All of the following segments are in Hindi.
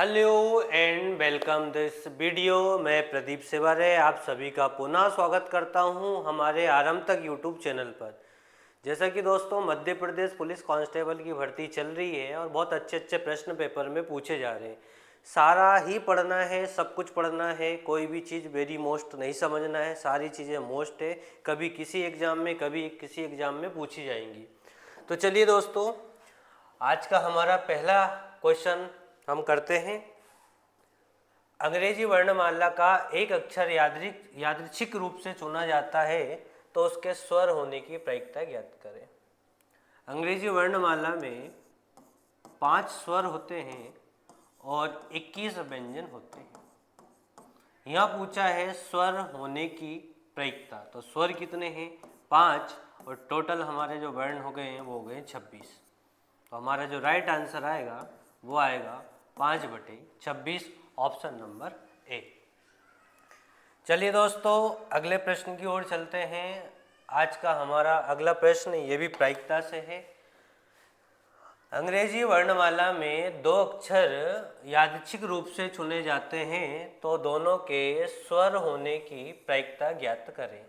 Hello and welcome this video. मैं प्रदीप सेवारे आप सभी का पुनः स्वागत करता हूं हमारे आरंभ तक यूट्यूब चैनल पर। जैसा कि दोस्तों मध्य प्रदेश पुलिस कांस्टेबल की भर्ती चल रही है और बहुत अच्छे अच्छे प्रश्न पेपर में पूछे जा रहे हैं। सारा ही पढ़ना है, सब कुछ पढ़ना है, कोई भी चीज़ वेरी मोस्ट नहीं समझना है, सारी चीज़ें मोस्ट है। कभी किसी एग्ज़ाम में कभी किसी एग्ज़ाम में पूछी जाएंगी। तो चलिए दोस्तों, आज का हमारा पहला क्वेश्चन हम करते हैं। अंग्रेजी वर्णमाला का एक अक्षर यादृच्छिक रूप से चुना जाता है तो उसके स्वर होने की प्रायिकता ज्ञात करें। अंग्रेजी वर्णमाला में 5 स्वर होते हैं और 21 व्यंजन होते हैं। यहाँ पूछा है स्वर होने की प्रायिकता, तो स्वर कितने हैं? 5, और टोटल हमारे जो वर्ण हो गए हैं वो हो गए 26। तो हमारा जो राइट आंसर आएगा वो आएगा 5/26, ऑप्शन नंबर ए। चलिए दोस्तों, अगले प्रश्न की ओर चलते हैं। आज का हमारा अगला प्रश्न ये भी प्रायिकता से है। अंग्रेजी वर्णमाला में 2 अक्षर यादृच्छिक रूप से चुने जाते हैं तो दोनों के स्वर होने की प्रायिकता ज्ञात करें।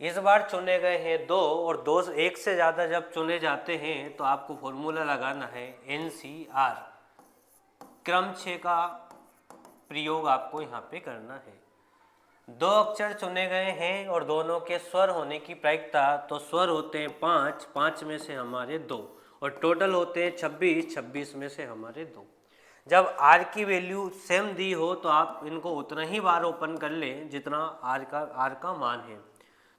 इस बार चुने गए हैं 2, और 2 एक से ज़्यादा जब चुने जाते हैं तो आपको फॉर्मूला लगाना है NCR, क्रम 6 का प्रयोग आपको यहाँ पे करना है। 2 अक्षर चुने गए हैं और दोनों के स्वर होने की प्रायिकता, तो स्वर होते हैं 5, 5 में से हमारे 2, और टोटल होते हैं 26, 26 में से हमारे 2। जब R की वैल्यू सेम दी हो तो आप इनको उतना ही बार ओपन कर लें जितना R का मान है।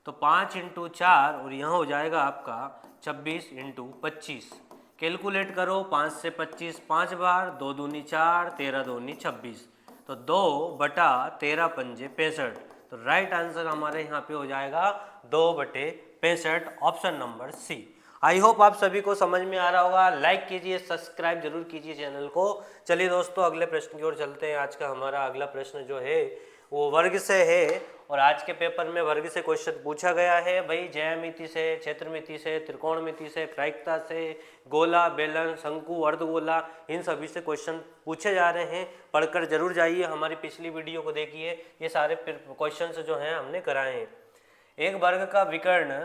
तो 5 × 4 और यहाँ हो जाएगा आपका 26 × 25। कैलकुलेट करो, 5 से 25 5 बार, 2 दूनी 4, 13 दूनी 26, तो 2/13 पंजे 65। तो राइट आंसर हमारे यहाँ पे हो जाएगा 2/65, option number C. I hope आप सभी को समझ में आ रहा होगा। लाइक कीजिए, सब्सक्राइब जरूर कीजिए चैनल को। चलिए दोस्तों, अगले प्रश्न की ओर चलते हैं। आज का हमारा अगला प्रश्न जो है वो वर्ग से है, और आज के पेपर में वर्ग से क्वेश्चन पूछा गया है भाई। ज्यामिति से, क्षेत्रमिति से, त्रिकोणमिति से, प्रायिकता से, गोला, बेलन, शंकु, अर्धगोला, इन सभी से क्वेश्चन पूछे जा रहे हैं। पढ़कर जरूर जाइए, हमारी पिछली वीडियो को देखिए, ये सारे क्वेश्चन जो हैं हमने कराए हैं। एक वर्ग का विकर्ण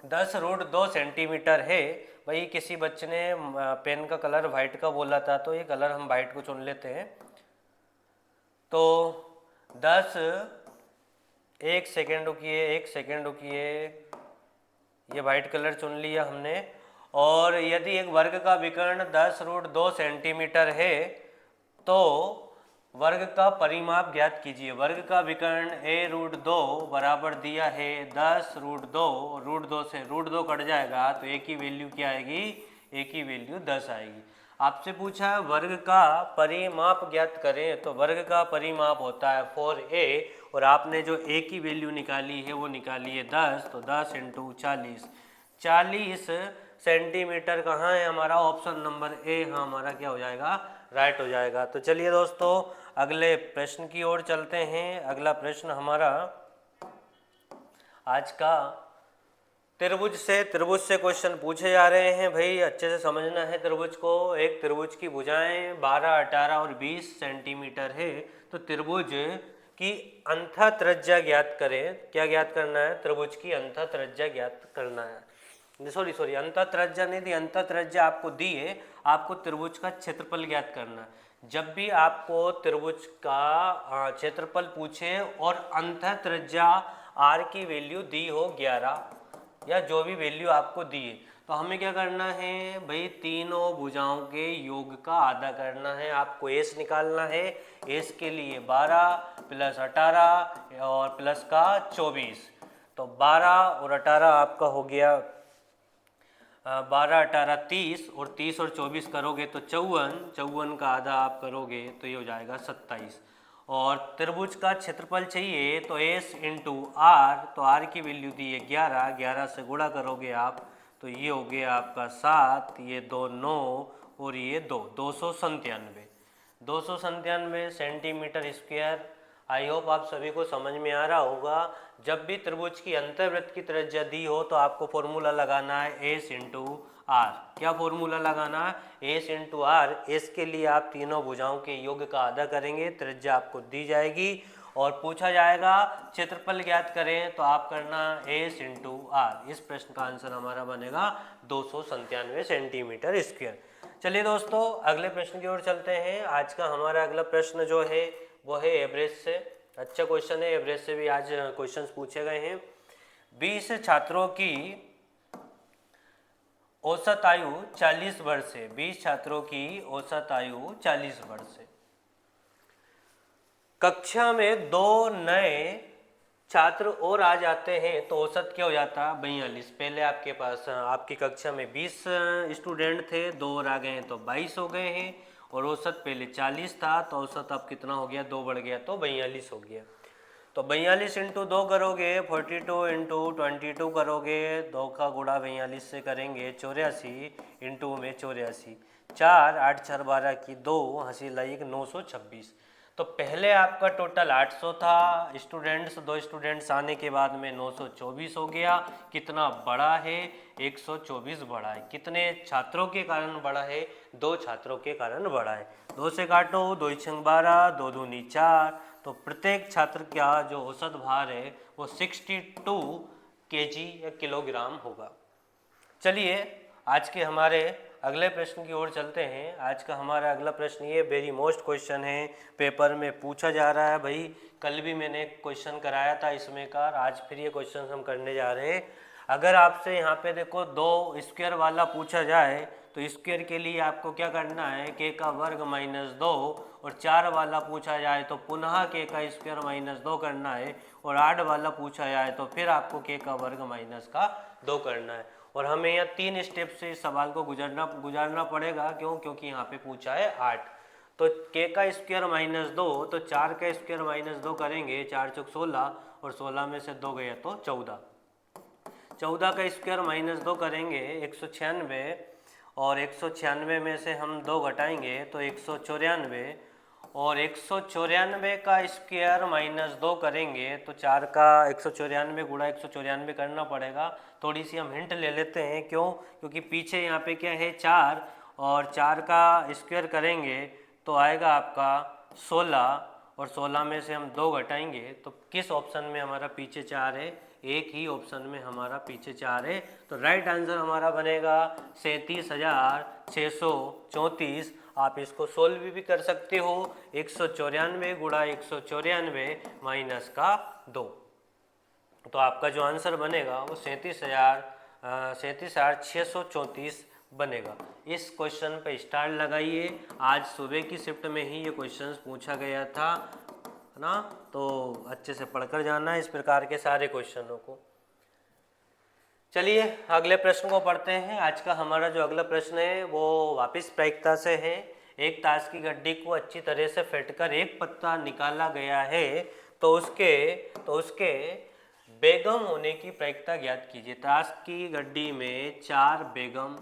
10√2 सेंटीमीटर है। भाई किसी बच्चे ने पेन का कलर वाइट का बोला था, तो ये कलर हम वाइट को चुन लेते हैं। तो 10, 1 सेकेंड रुकिए, 1 सेकेंड रुकिए, ये वाइट कलर चुन लिया हमने। और यदि एक वर्ग का विकर्ण 10√2 सेंटीमीटर है तो वर्ग का परिमाप ज्ञात कीजिए। वर्ग का विकर्ण a√2 बराबर दिया है 10√2, √2 से √2 कट जाएगा तो a की वैल्यू क्या आएगी? a की वैल्यू 10 आएगी। आपसे पूछा है वर्ग का परिमाप ज्ञात करें, तो वर्ग का परिमाप होता है 4a, और आपने जो a की वैल्यू निकाली है वो निकाली है 10, तो 10 × 40, 40 सेंटीमीटर कहाँ है हमारा? ऑप्शन नंबर ए, हाँ हमारा क्या हो जाएगा? राइट हो जाएगा। तो चलिए दोस्तों, अगले प्रश्न की ओर चलते हैं। अगला प्रश्न हमारा आज का त्रिभुज से क्वेश्चन पूछे जा रहे हैं भाई। अच्छे से समझना है त्रिभुज को। एक त्रिभुज की भुजाएं 12, 18 और 20 सेंटीमीटर है। तो त्रिभुज की अंतः त्रिज्या ज्ञात करें। क्या ज्ञात करना है? त्रिभुज की अंतः त्रिज्या ज्ञात करना है। सॉरी, अंतः त्रिज्या नहीं दी, अंतः त्रिज्या आपको दी है, आपको त्रिभुज का क्षेत्रफल ज्ञात करना है। जब भी आपको त्रिभुज का क्षेत्रफल पूछे और अंतः त्रिज्या r की वैल्यू दी हो 11 या जो भी वैल्यू आपको दी है, तो हमें क्या करना है भाई? तीनों भुजाओं के योग का आधा करना है। आपको एस निकालना है। एस के लिए 12 + 18 और प्लस का 24, तो 12 और 18 आपका हो गया 12, 18, 30, और 30 और 24 करोगे तो 54, 54 का आधा आप करोगे तो ये हो जाएगा 27। और त्रिभुज का क्षेत्रफल चाहिए तो S × R, तो R की वैल्यू दी है 11, 11 से गुणा करोगे आप तो ये हो गया आपका 7, ये 2 9 और ये 2 297 सेंटीमीटर स्क्वायर। आई होप आप सभी को समझ में आ रहा होगा। जब भी त्रिभुज की अंतर्वृत्त की त्रिज्या दी हो तो आपको फॉर्मूला लगाना है S × आर। क्या फॉर्मूला लगाना, एस इंटू आर। एस के लिए आप तीनों भुजाओं के योग का आधा करेंगे, त्रिज्या आपको दी जाएगी और पूछा जाएगा क्षेत्रफल ज्ञात करें, तो आप करना एस इंटू आर। इस प्रश्न का आंसर हमारा बनेगा 297 सेंटीमीटर स्क्वायर। चलिए दोस्तों अगले प्रश्न की ओर चलते हैं। आज का हमारा अगला प्रश्न जो है वो है एवरेज से। अच्छा क्वेश्चन है, एवरेज से भी आज क्वेश्चंस पूछे गए हैं। 20 छात्रों की औसत आयु 40 वर्ष है। 20 छात्रों की औसत आयु 40 वर्ष है। कक्षा में 2 नए छात्र और आ जाते हैं तो औसत क्या हो जाता है, 42। पहले आपके पास आपकी कक्षा में 20 स्टूडेंट थे, 2 और आ गए हैं तो 22 हो गए हैं, और औसत पहले 40 था तो औसत अब कितना हो गया, 2 बढ़ गया तो 42 हो गया। तो 42 इंटू 2 करोगे, 42 इंटू 22 करोगे, 2 का गुणा 42 से करेंगे 84 इंटू में 84, 4 8 4 12 की 2 हंसी लाइक 926। तो पहले आपका टोटल 800 था स्टूडेंट्स, 2 स्टूडेंट्स आने के बाद में 924 हो गया। कितना बढ़ा है, 124 बढ़ा है। कितने छात्रों के कारण बढ़ा है, 2 छात्रों के कारण बढ़ा है। 2 से काटो, 2 छंग 12, 2 दूनी 4, तो प्रत्येक छात्र का जो औसत भार है वो 62 केजी या किलोग्राम होगा। चलिए आज के हमारे अगले प्रश्न की ओर चलते हैं। आज का हमारा अगला प्रश्न ये वेरी मोस्ट क्वेश्चन है, पेपर में पूछा जा रहा है। भाई कल भी मैंने क्वेश्चन कराया था इसमें का, आज फिर ये क्वेश्चन हम करने जा रहे हैं। अगर आपसे यहाँ पे देखो 2 स्क्वायर वाला पूछा जाए तो स्क्वायर के लिए आपको क्या करना है, के का वर्ग माइनस 2, और 4 वाला पूछा जाए तो पुनः के का स्क्वायर माइनस 2 करना है, और 8 वाला पूछा जाए तो फिर आपको के का वर्ग माइनस का 2 करना है। और हमें यहाँ 3 स्टेप से इस सवाल को गुजारना पड़ेगा। क्यों, क्योंकि यहाँ पे पूछा है 8। तो के का स्क्वायर माइनस 2, तो 4 का स्क्वायर माइनस 2 करेंगे, 4 चौक 16, और 16 में से 2 गया तो 14। 14 का स्क्वायर माइनस 2 करेंगे 196, और 196 में से हम 2 घटाएंगे तो 194, और 194 का स्क्वायर माइनस 2 करेंगे तो 4 का 194 गुणा 194 करना पड़ेगा। थोड़ी सी हम हिंट ले लेते हैं, क्यों, क्योंकि पीछे यहाँ पे क्या है 4, और 4 का स्क्वायर करेंगे तो आएगा आपका 16, और 16 में से हम 2 घटाएंगे तो किस ऑप्शन में हमारा पीछे 4 है, एक ही ऑप्शन में हमारा पीछे 4 है। तो राइट आंसर हमारा बनेगा 37,634। आप इसको सोल्व भी कर सकते हो, 194 गुणा 194 माइनस का 2, तो आपका जो आंसर बनेगा वो 37,634 बनेगा। इस क्वेश्चन पे स्टार लगाइए। आज सुबह की शिफ्ट में ही ये क्वेश्चन पूछा गया था ना, तो अच्छे से पढ़कर जाना इस प्रकार के सारे क्वेश्चनों को। चलिए अगले प्रश्न को पढ़ते हैं। आज का हमारा जो अगला प्रश्न है वो वापस प्रायिकता से है। एक ताश की गड्डी को अच्छी तरह से फेंटकर एक पत्ता निकाला गया है तो उसके बेगम होने की प्रायिकता ज्ञात कीजिए। ताश की गड्डी में 4 बेगम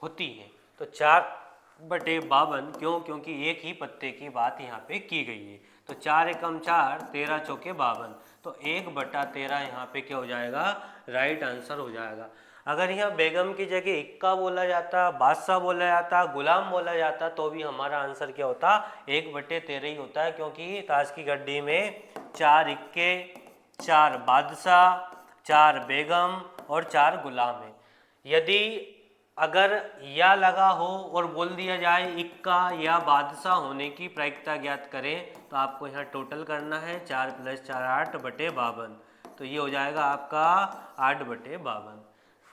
होती है तो 4/52, क्यों, क्योंकि एक ही पत्ते की बात यहाँ पे की गई है। तो 4 एकम 4, 13 चौके 52, तो 1/13 यहाँ पे क्या हो जाएगा, राइट आंसर हो जाएगा। अगर यहाँ बेगम की जगह इक्का बोला जाता, बादशाह बोला जाता, गुलाम बोला जाता, तो भी हमारा आंसर क्या होता, 1/13 ही होता है, क्योंकि ताश की गड्डी में 4 इक्के, 4 बादशाह, 4 बेगम और 4 गुलाम है। यदि अगर या लगा हो और बोल दिया जाए इक्का या बादशाह होने की प्रायिकता ज्ञात करें, तो आपको यहाँ टोटल करना है 4 + 4 8/52, तो ये हो जाएगा आपका 8/52।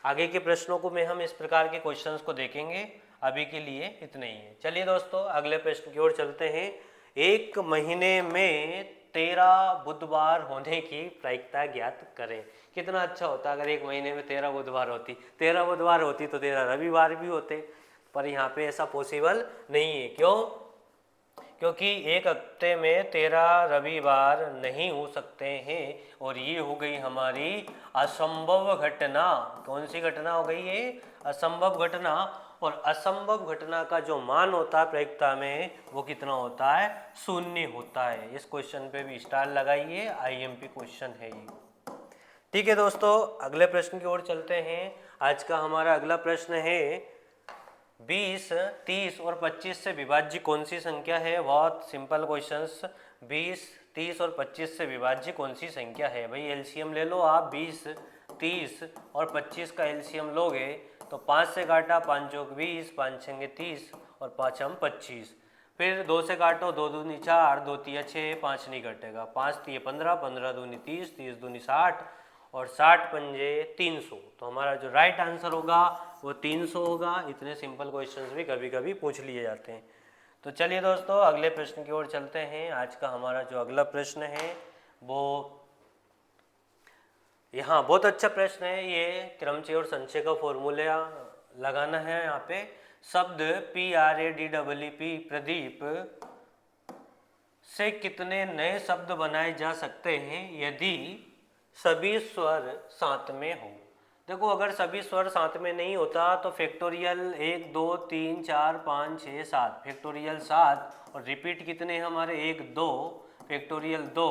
आगे के प्रश्नों को में हम इस प्रकार के क्वेश्चंस को देखेंगे। अभी के लिए इतना ही है। चलिए दोस्तों अगले प्रश्न की ओर चलते हैं। एक महीने में 13 बुधवार होने की प्रायिकता ज्ञात करें। कितना अच्छा होता अगर एक महीने में 13 बुधवार होती। 13 बुधवार होती तो 13 रविवार भी होते, पर यहाँ पे ऐसा पॉसिबल नहीं है। क्यों, क्योंकि एक हफ्ते में 13 रविवार नहीं हो सकते हैं, और ये हो गई हमारी असंभव घटना। कौन सी घटना हो गई है, असंभव घटना। और असंभव घटना का जो मान होता है प्रायिकता में वो कितना होता है, 0 होता है। इस क्वेश्चन पे भी स्टार लगाइए, आईएमपी क्वेश्चन है ये। ठीक है दोस्तों, अगले प्रश्न की ओर चलते हैं। आज का हमारा अगला प्रश्न है 20, 30 और 25 से विभाज्य कौन सी संख्या है। बहुत सिंपल क्वेश्चंस। 20, 30 और 25 से विभाज्य कौन सी संख्या है। भाई एलसीएम ले लो आप। 20, 30 और 25 का एलसीएम लोगे तो 5 से काटा 5 चौक 20, 5 छंगे 30 और 5 हम 25। फिर 2 से काटो, 2 दूनी 4, 2 तिया 6, 5 नहीं कटेगा, 5 तिया 15, 15 दूनी 30, 30 दूनी 60 और 60 पंजे 300। तो हमारा जो राइट आंसर होगा वो 300 होगा। इतने सिंपल क्वेश्चंस भी कभी कभी पूछ लिए जाते हैं। तो चलिए दोस्तों अगले प्रश्न की ओर चलते हैं। आज का हमारा जो अगला प्रश्न है वो यहाँ बहुत अच्छा प्रश्न है। ये क्रमचय और संचय का फॉर्मूला लगाना है। यहाँ पे शब्द PRADEEP प्रदीप से कितने नए शब्द बनाए जा सकते हैं यदि सभी स्वर साथ में हो। देखो अगर सभी स्वर साथ में नहीं होता तो फैक्टोरियल 1 2 3 4 5 6 7 फैक्टोरियल 7 और रिपीट कितने हैं हमारे 1 2 फैक्टोरियल 2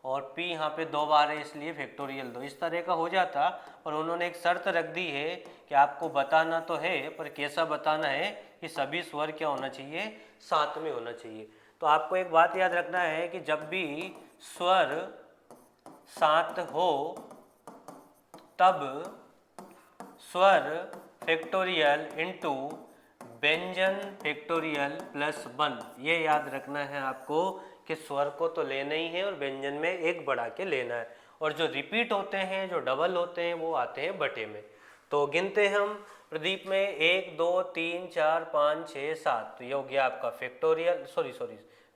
और p यहाँ पे 2 बार है इसलिए फैक्टोरियल 2। इस तरह का हो जाता, पर उन्होंने एक शर्त रख दी है कि आपको बताना तो है पर कैसा बताना है कि सभी स्वर क्या होना चाहिए, साथ में होना चाहिए। तो आपको एक बात याद रखना है कि जब भी स्वर साथ हो तब स्वर फैक्टोरियल इंटू व्यंजन फैक्टोरियल प्लस 1। ये याद रखना है आपको कि स्वर को तो लेना ही है और व्यंजन में एक बढ़ा के लेना है। और जो रिपीट होते हैं, जो डबल होते हैं, वो आते हैं बटे में। तो गिनते हम प्रदीप में 1 2 3 4 5 6 7। तो ये हो गया आपका फैक्टोरियल सॉरी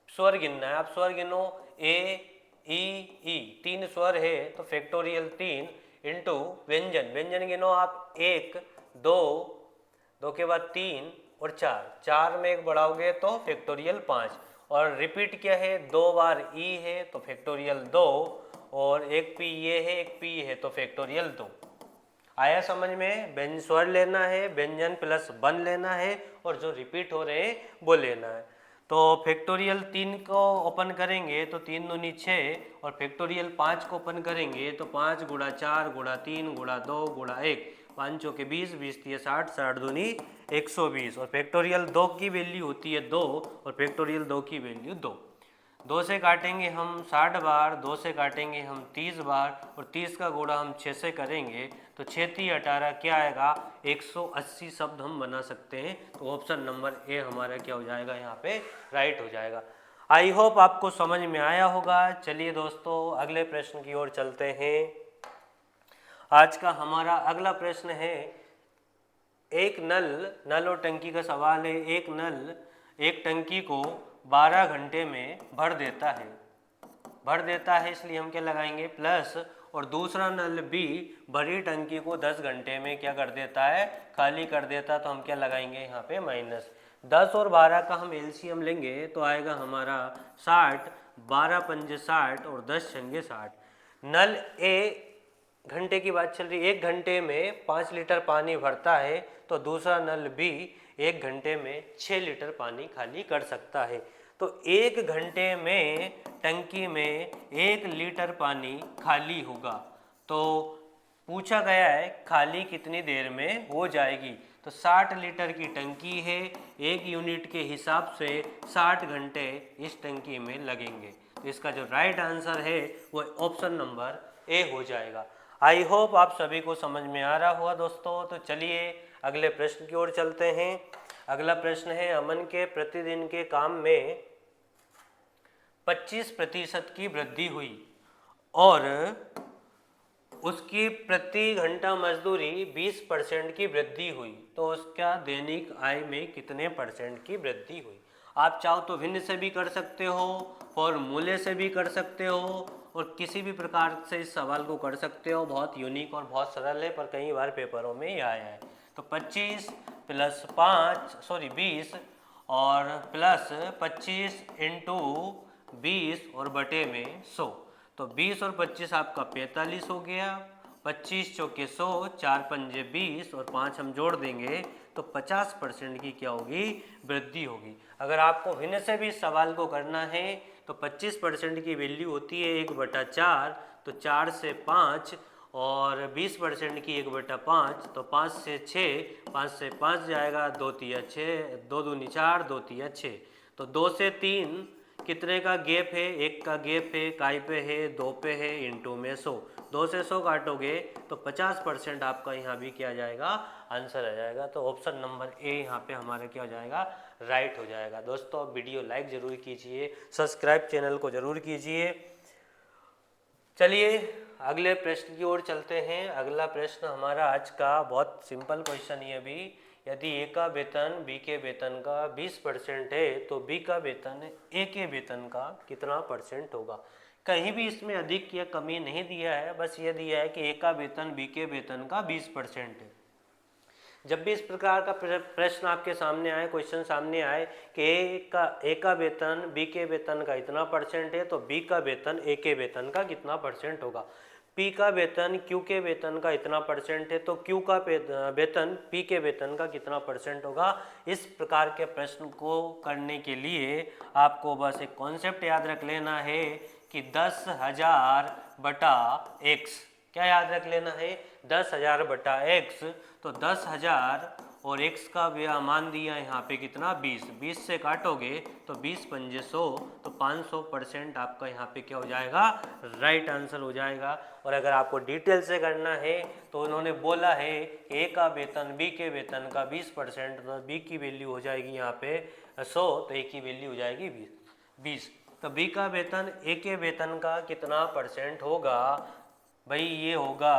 स्वर गिनना है। आप स्वर गिनो ए ई ई, 3 स्वर है तो फैक्टोरियल 3 इंटू व्यंजन, व्यंजन गिनो आप 1 2 2 के बाद 3 और 4, 4 में एक बढ़ाओगे तो फैक्टोरियल 5। और रिपीट क्या है, 2 बार ई है तो फैक्टोरियल 2 और एक पी ये है एक पी है तो फैक्टोरियल 2। आया समझ में। व्यंजन स्वर लेना है, व्यंजन प्लस 1 लेना है और जो रिपीट हो रहे हैं वो लेना है। तो फैक्टोरियल 3 को ओपन करेंगे तो 3 दूनी 6 और फैक्टोरियल 5 को ओपन करेंगे तो 5 गुणा 4 गुणा 3 गुणा 2 गुणा 1, 5 चौके 20, 20 तिया 60, 60 दूनी 120 और फैक्टोरियल 2 की वैल्यू होती है 2 और फैक्टोरियल 2 की वैल्यू 2। 2 से काटेंगे हम 60 बार, 2 से काटेंगे हम 30 बार और 30 का गुणा हम 6 से करेंगे तो 6 3 18 क्या आएगा, 180 शब्द हम बना सकते हैं। तो ऑप्शन नंबर ए हमारा क्या हो जाएगा, यहाँ पे राइट हो जाएगा। आई होप आपको समझ में आया होगा। चलिए दोस्तों अगले प्रश्न की ओर चलते हैं। आज का हमारा अगला प्रश्न है एक नल और टंकी का सवाल है। एक नल एक टंकी को 12 घंटे में भर देता है इसलिए हम क्या लगाएंगे प्लस, और दूसरा नल भी भरी टंकी को 10 घंटे में क्या कर देता है, खाली कर देता, तो हम क्या लगाएंगे यहाँ पे माइनस। 10 और 12 का हम एलसीएम लेंगे तो आएगा हमारा 60, 12 पंजे 60 और 10 छंगे 60। नल ए घंटे की बात चल रही है, 1 घंटे में 5 लीटर पानी भरता है तो दूसरा नल भी 1 घंटे में 6 लीटर पानी खाली कर सकता है। तो 1 घंटे में टंकी में 1 लीटर पानी खाली होगा। तो पूछा गया है खाली कितनी देर में हो जाएगी। तो 60 लीटर की टंकी है, 1 यूनिट के हिसाब से 60 घंटे इस टंकी में लगेंगे। तो इसका जो राइट आंसर है वो ऑप्शन नंबर ए हो जाएगा। आई होप आप सभी को समझ में आ रहा होगा दोस्तों। तो चलिए अगले प्रश्न की ओर चलते हैं। अगला प्रश्न है अमन के प्रतिदिन के काम में 25% की वृद्धि हुई और उसकी प्रति घंटा मजदूरी 20% की वृद्धि हुई, तो उसका दैनिक आय में कितने परसेंट की वृद्धि हुई। आप चाहो तो भिन्न से भी कर सकते हो, फॉर्मूले से भी कर सकते हो और किसी भी प्रकार से इस सवाल को कर सकते हो। बहुत यूनिक और बहुत सरल है पर कई बार पेपरों में ये आया है। तो 25 प्लस 20 और प्लस 25 इंटू 20 और बटे में 100। तो 20 और 25 आपका 45 हो गया। 25 चौके 100, 4 पंजे 20 और 5 हम जोड़ देंगे तो 50% की क्या होगी, वृद्धि होगी। अगर आपको भिन्न से भी सवाल को करना है तो 25% की वैल्यू होती है 1/4, तो 4 से 5 और 20% की 1/5, तो 5 से 6, 5 से 5 जाएगा, 2 तिया 6, 2 दूनी 4, 2 तिया 6, तो 2 से 3 कितने का गैप है, 1 का गैप है, काय पे है, 2 पे है, इंटू में 100, 2 से 100 काटोगे तो 50% आपका यहाँ भी क्या आ जाएगा, आंसर आ जाएगा। तो ऑप्शन नंबर ए यहाँ पे हमारा क्या हो जाएगा, राइट हो जाएगा। दोस्तों वीडियो लाइक ज़रूर कीजिए, सब्सक्राइब चैनल को ज़रूर कीजिए। चलिए अगले प्रश्न की ओर चलते हैं। अगला प्रश्न हमारा आज का बहुत सिंपल क्वेश्चन है भी, यदि ए का वेतन बी के वेतन का 20% है तो बी का वेतन ए के वेतन का कितना परसेंट होगा। कहीं भी इसमें अधिक या कमी नहीं दिया है, बस ये दिया है कि ए का वेतन बी के वेतन का 20% है। जब भी इस प्रकार का प्रश्न आपके सामने आए, क्वेश्चन सामने आए कि ए का वेतन बी के वेतन का इतना परसेंट है तो बी का वेतन ए के वेतन का कितना परसेंट होगा। पी का वेतन क्यू के वेतन का इतना परसेंट है तो क्यू का वेतन पी के वेतन का कितना परसेंट होगा। इस प्रकार के प्रश्न को करने के लिए आपको बस एक कॉन्सेप्ट याद रख लेना है कि 10,000 बटा एक्स, क्या याद रख लेना है, 10,000 बटा एक्स, तो 10,000 और x का मान दिया यहाँ पे कितना 20, 20 से काटोगे तो 20 पंजे 100, तो 500% आपका यहाँ पे क्या हो जाएगा, राइट आंसर हो जाएगा। और अगर आपको डिटेल से करना है तो उन्होंने बोला है ए का वेतन बी के वेतन का 20%, तो बी की वैल्यू हो जाएगी यहाँ पे 100, तो ए की वैल्यू हो जाएगी 20। तो बी का वेतन ए के वेतन का कितना परसेंट होगा भाई, ये होगा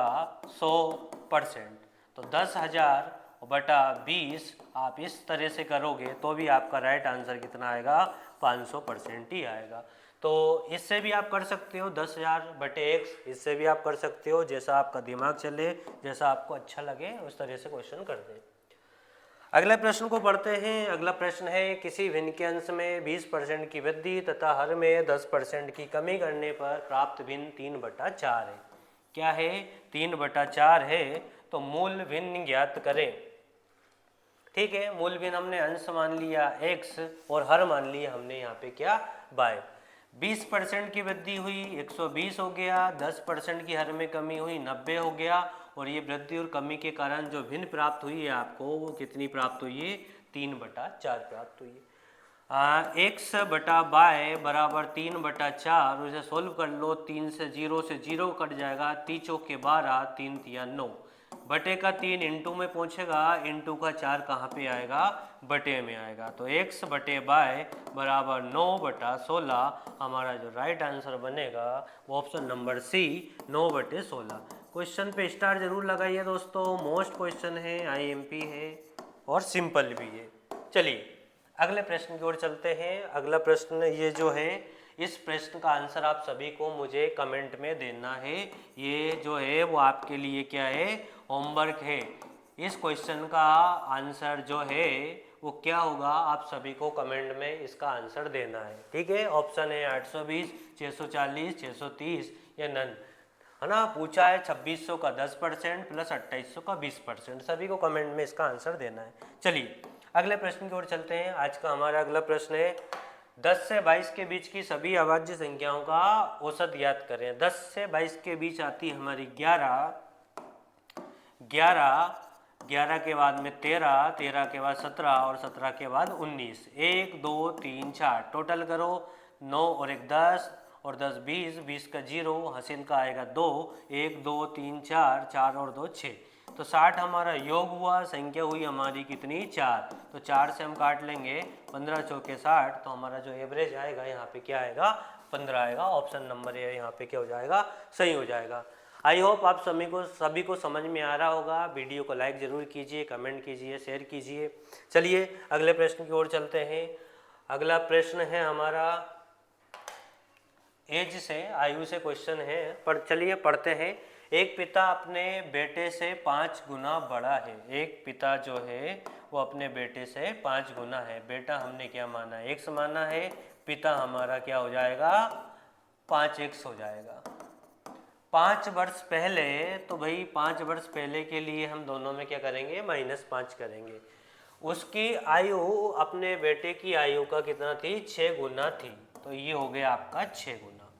100%। तो 10,000 बटा 20 आप इस तरह से करोगे तो भी आपका राइट आंसर कितना आएगा, 500% ही आएगा। तो इससे भी आप कर सकते हो 10,000 बटे एक्स, इससे भी आप कर सकते हो, जैसा आपका दिमाग चले, जैसा आपको अच्छा लगे उस तरह से क्वेश्चन कर दें। अगले प्रश्न को पढ़ते हैं। अगला प्रश्न है, किसी भिन्न के अंश में 20% की वृद्धि तथा हर में 10% की कमी करने पर प्राप्त भिन्न 3/4 है। क्या है, 3/4 है, तो मूल भिन्न ज्ञात करें। ठीक है, मूल भिन्न हमने अंश मान लिया x और हर मान लिया हमने यहाँ पे क्या, y। 20% की वृद्धि हुई 120 हो गया, 10% की हर में कमी हुई 90 हो गया, और ये वृद्धि और कमी के कारण जो भिन्न प्राप्त हुई है आपको वो कितनी प्राप्त हुई है, 3/4 प्राप्त हुई है। एक्स बटा बाय बराबर 3/4, उसे सोल्व कर लो, 3 से 0 कट जाएगा, 3 चौके 12, 3 तिया 9, बटे का 3 इंटू में पहुंचेगा, इंटू का 4 कहाँ पे आएगा, बटे में आएगा। तो x बटे बाय बराबर 9/16, हमारा जो राइट आंसर बनेगा वो ऑप्शन नंबर सी, 9/16। क्वेश्चन पे स्टार जरूर लगाइए दोस्तों, मोस्ट क्वेश्चन है, IMP है और सिंपल भी है। चलिए अगले प्रश्न की ओर चलते हैं। अगला प्रश्न ये जो है, इस प्रश्न का आंसर आप सभी को मुझे कमेंट में देना है। ये जो है वो आपके लिए क्या है, होमवर्क है। इस क्वेश्चन का आंसर जो है वो क्या होगा, आप सभी को कमेंट में इसका आंसर देना है। ठीक है, ऑप्शन है 820, 640, 630 या नन, है ना। पूछा है 2600 का 10% प्लस 2800 का 20%, सभी को कमेंट में इसका आंसर देना है। चलिए अगले प्रश्न की ओर चलते हैं। आज का हमारा अगला प्रश्न है, 10 से 22 के बीच की सभी अभाज्य संख्याओं का औसत ज्ञात करें। 10 से 22 के बीच आती है हमारी 11 के बाद में 13 के बाद 17 और 17 के बाद 19, 1 2 3 4, टोटल करो, 9 और 1 10 और 10 20, 20 का 0, हासिल का आएगा 2, 1 2 3 4, 4 और 2 6, तो 60 हमारा योग हुआ, संख्या हुई हमारी कितनी, 4, तो 4 से हम काट लेंगे, 15 चौके 60, तो हमारा जो एवरेज आएगा यहाँ पे क्या आएगा, 15 आएगा। ऑप्शन नंबर ए यहाँ पे क्या हो जाएगा, सही हो जाएगा। आई होप आप सभी को समझ में आ रहा होगा। वीडियो को लाइक ज़रूर कीजिए, कमेंट कीजिए, शेयर कीजिए। चलिए अगले प्रश्न की ओर चलते हैं। अगला प्रश्न है हमारा एज से, आयु से क्वेश्चन है, पर चलिए पढ़ते हैं। एक पिता अपने बेटे से 5 गुना बड़ा है। एक पिता जो है वो अपने बेटे से 5 गुना है। बेटा हमने क्या माना है, x माना है, पिता हमारा क्या हो जाएगा, 5x हो जाएगा। 5 वर्ष पहले, तो भाई 5 वर्ष पहले के लिए हम दोनों में क्या करेंगे, -5 करेंगे। उसकी आयु अपने बेटे की आयु का कितना थी, 6 गुना थी, तो ये हो गया आपका 6 गुना।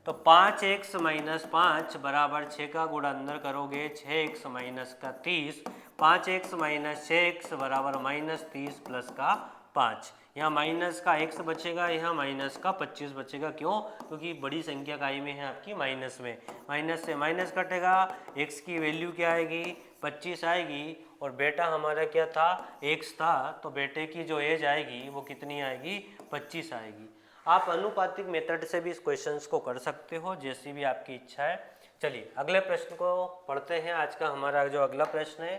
तो 5x माइनस 5 बराबर 6 का गुणा अंदर करोगे 6x माइनस का 30, 5x माइनस 6x बराबर माइनस 30 प्लस का 5। यहाँ माइनस का x बचेगा, यहाँ माइनस का 25 बचेगा। क्यों? क्योंकि बड़ी संख्या काय में है आपकी माइनस में, माइनस से माइनस कटेगा, x की वैल्यू क्या आएगी 25 आएगी, और बेटा हमारा क्या था x था, तो बेटे की जो एज आएगी वो कितनी आएगी 25 आएगी। आप अनुपातिक मेथड से भी इस क्वेश्चंस को कर सकते हो, जैसी भी आपकी इच्छा है। चलिए अगले प्रश्न को पढ़ते हैं। आज का हमारा जो अगला प्रश्न है,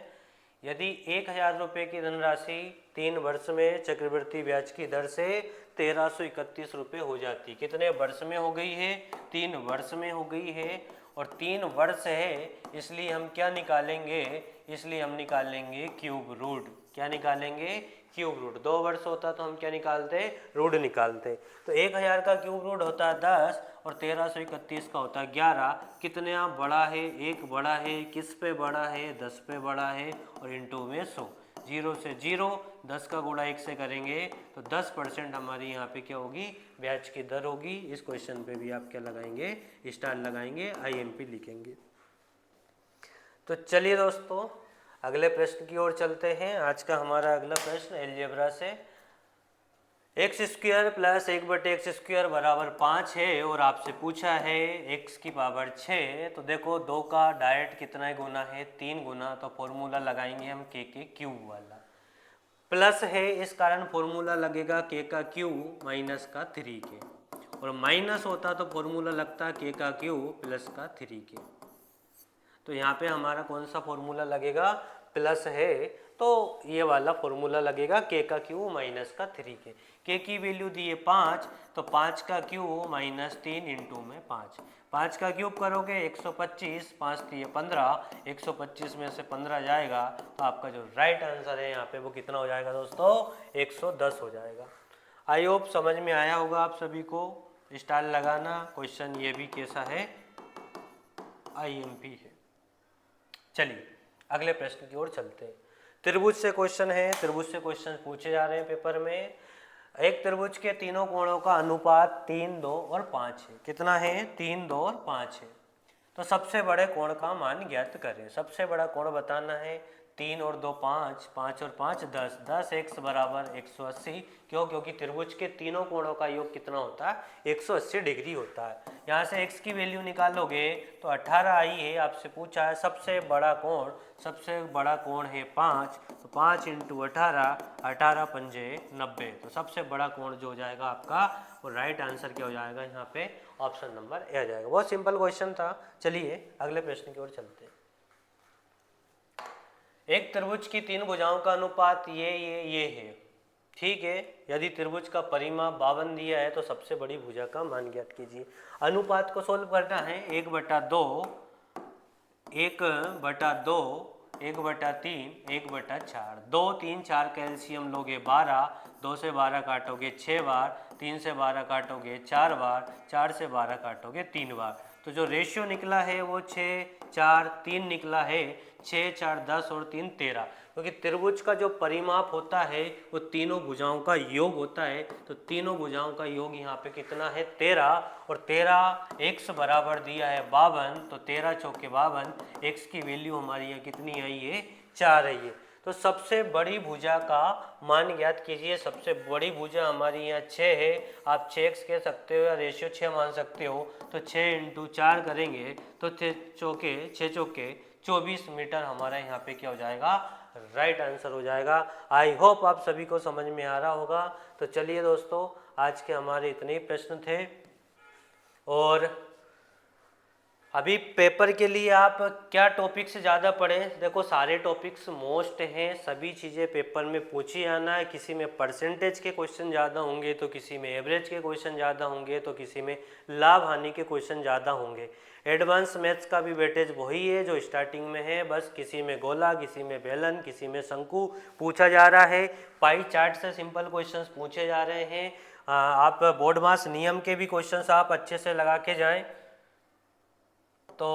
यदि 1000 रुपये की धनराशि 3 वर्ष में चक्रवृद्धि ब्याज की दर से 1331 रुपये हो जाती, कितने वर्ष में हो गई है 3 वर्ष में हो गई है, और 3 वर्ष है इसलिए हम क्या निकालेंगे, इसलिए हम निकालेंगे क्यूब रूट। क्या निकालेंगे क्यूब रूट। 2 वर्ष होता तो हम क्या निकालते रूट निकालते। तो 1000 का क्यूब रूट होता है 10 और 1331 का होता है 11। कितने आप बड़ा है, एक बड़ा है, किस पे बड़ा है 10 पे बड़ा है, और इंटू में 100, 0 से 0, 10 का गुणा 1 से करेंगे तो 10% हमारी यहाँ पे क्या होगी ब्याज की दर होगी। इस क्वेश्चन पे भी आप क्या लगाएंगे स्टार लगाएंगे, IMP लिखेंगे। तो चलिए दोस्तों अगले प्रश्न की ओर चलते हैं। आज का हमारा अगला प्रश्न अलजेब्रा से, एक्स स्क्वायर प्लस 1/x² बराबर 5 है और आपसे पूछा है x की पावर 6। तो देखो 2 का डायरेक्ट कितना गुना है 3 गुना, तो फॉर्मूला लगाएंगे हम k के क्यूब वाला। प्लस है इस कारण फॉर्मूला लगेगा k का क्यूब माइनस का 3k, और माइनस होता तो फॉर्मूला लगता k का क्यूब प्लस का 3k। तो यहाँ पे हमारा कौन सा फॉर्मूला लगेगा, प्लस है तो ये वाला फॉर्मूला लगेगा k का क्यूब माइनस का 3k। k की वैल्यू दी है 5, तो 5 का क्यूब माइनस 3 इंटू में 5, 5 का क्यूब करोगे 125, 5 दिए 15, 125 में से 15 जाएगा तो आपका जो राइट आंसर है यहाँ पे वो कितना हो जाएगा दोस्तों 110 हो जाएगा। आई होप समझ में आया होगा आप सभी को। स्टार लगाना, क्वेश्चन ये भी कैसा है IMP है। चलिए अगले प्रश्न की ओर चलते हैं। त्रिभुज से क्वेश्चन है, त्रिभुज से क्वेश्चन पूछे जा रहे हैं पेपर में। एक त्रिभुज के तीनों कोणों का अनुपात 3, 2 और 5 है। कितना है 3, 2 और 5 है। तो सबसे बड़े कोण का मान ज्ञात करें। सबसे बड़ा कोण बताना है 3 और 2 5, 5 और 5 10, 10 x बराबर 180। क्यों? क्योंकि त्रिभुज के तीनों कोणों का योग कितना होता है 180 डिग्री होता है। यहाँ से x की वैल्यू निकालोगे तो 18 आई है। आपसे पूछा है सबसे बड़ा कोण, सबसे बड़ा कोण है 5, तो 5 इंटू 18, 18 पंजे 90। तो सबसे बड़ा कोण जो हो जाएगा आपका वो राइट आंसर क्या हो जाएगा यहाँ पे ऑप्शन नंबर ए आ जाएगा। बहुत सिंपल क्वेश्चन था। चलिए अगले प्रश्न की ओर चलते हैं। एक त्रिभुज की 3 भुजाओं का अनुपात ये है। ठीक है, यदि त्रिभुज का परिमाप 52 दिया है तो सबसे बड़ी भुजा का मान ज्ञात कीजिए। अनुपात को सोल्व करना है 1/2, 1/2, 1/3, 1/4। 2, 3, 4 कैल्शियम लोगे 12, 2 से 12 काटोगे 6 बार, 3 से 12 काटोगे 4 बार, 4 से 12 काटोगे 3 बार। तो जो रेशियो निकला है वो 6, 4, 3 निकला है। 6, 4, 10 और 3, 13। क्योंकि त्रिभुज का जो परिमाप होता है वो तीनों भुजाओं का योग होता है। तो तीनों भुजाओं का योग यहाँ पे कितना है 13, और 13 x बराबर दिया है 52, तो 13 चौके 52, x की वैल्यू हमारी यहाँ कितनी आई है 4 आई है। तो सबसे बड़ी भुजा का मान ज्ञात कीजिए। सबसे बड़ी भुजा हमारी यहाँ 6 है। आप 6x कह सकते हो या रेशियो 6 मान सकते हो। तो 6 इंटू 4 करेंगे तो 6 चौके 24 मीटर हमारा यहाँ पे क्या हो जाएगा राइट आंसर हो जाएगा। आई होप आप सभी को समझ में आ रहा होगा। तो चलिए दोस्तों आज के हमारे इतने ही प्रश्न थे, और अभी पेपर के लिए आप क्या टॉपिक से ज़्यादा पढ़ें। देखो सारे टॉपिक्स मोस्ट हैं, सभी चीज़ें पेपर में पूछी आना है। किसी में परसेंटेज के क्वेश्चन ज़्यादा होंगे तो किसी में एवरेज के क्वेश्चन ज़्यादा होंगे तो किसी में लाभ हानि के क्वेश्चन ज़्यादा होंगे। एडवांस मैथ्स का भी वेटेज वही है जो स्टार्टिंग में है। बस किसी में गोला, किसी में बेलन, किसी में शंकु पूछा जा रहा है। पाई चार्ट से सिंपल क्वेश्चन पूछे जा रहे हैं। आप बोर्ड मास नियम के भी क्वेश्चन आप अच्छे से लगा के जाएँ। तो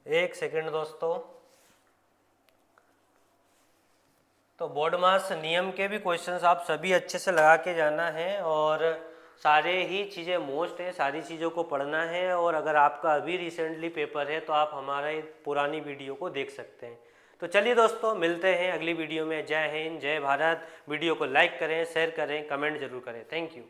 एक सेकंड दोस्तों, तो बोर्ड मास नियम के भी क्वेश्चंस आप सभी अच्छे से लगा के जाना है और सारे ही चीज़ें मोस्ट है, सारी चीज़ों को पढ़ना है। और अगर आपका अभी रिसेंटली पेपर है तो आप हमारे पुरानी वीडियो को देख सकते हैं। तो चलिए दोस्तों, मिलते हैं अगली वीडियो में। जय हिंद, जय भारत। वीडियो को लाइक करें, शेयर करें, कमेंट जरूर करें। Thank you.